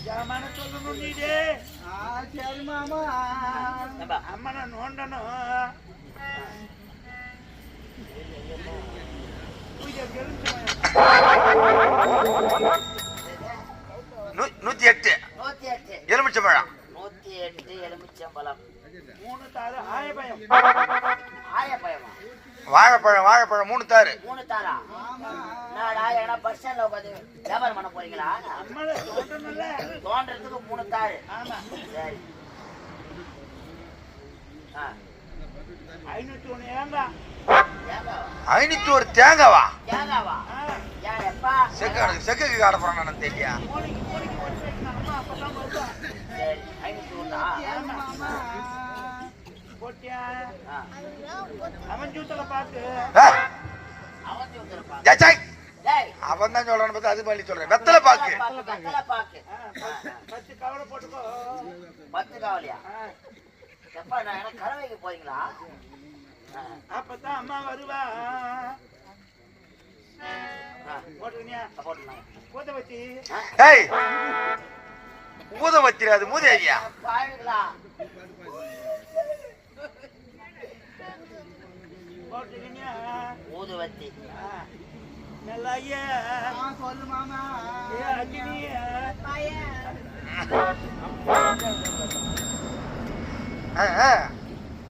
ஜாமான சொல்லணும் நீடே. சரி மாமா. அம்மனை நோண்டணும். நூத்தி எட்டு எலுமிச்சம்பழம். 108 எலுமிச்சம்பழம். 3 தாரு ஆயப்பயம். வாழைப்பழம் வாழைப்பழம் 3 தாரு. 3 தாரா? நாடா எங்கனா பஸ் ஸ்டாண்ட்ல உட்காந்து வியாபாரம் பண்ண போறீங்களா? அம்மனை தோண்டணும்ல. தோன்றதுக்கு 3 தாரு. ஆமா. சரி. 501 ஏங்காய். 501 தேங்காவா? தேங்காவா? ஏன் எப்பா? செக்கு காட போறானு தெரியலையா? அம்மா அப்பதான் வருவா. சரி 501. போட்டியா? அவன் ஜூத்தல பாக்கு. அவன் ஜூத்தல பாக்கு. அவன் தான் சொல்றான்னு பார்த்தா அது பண்ணி சொல்றேன். வெத்தலை பாக்கு. வெத்தலை பாக்கு. 10 கவலை போட்டுக்கோ. 10 கவலையா? எப்பா நான் என்ன கறவைக்கு போறீங்களா? அப்பதான் அம்மா வருவா. போட்டுக்கியா? போட்டுலாம். பூதவத்தி. ஏய் பூதவத்தி அது மூதேவியா? பாருங்களா? போட்டுக்கியா? ஊதுவத்தி. நல்லாயே. சொல்லு மாமா. ஏ அக்கினியே. பாயே.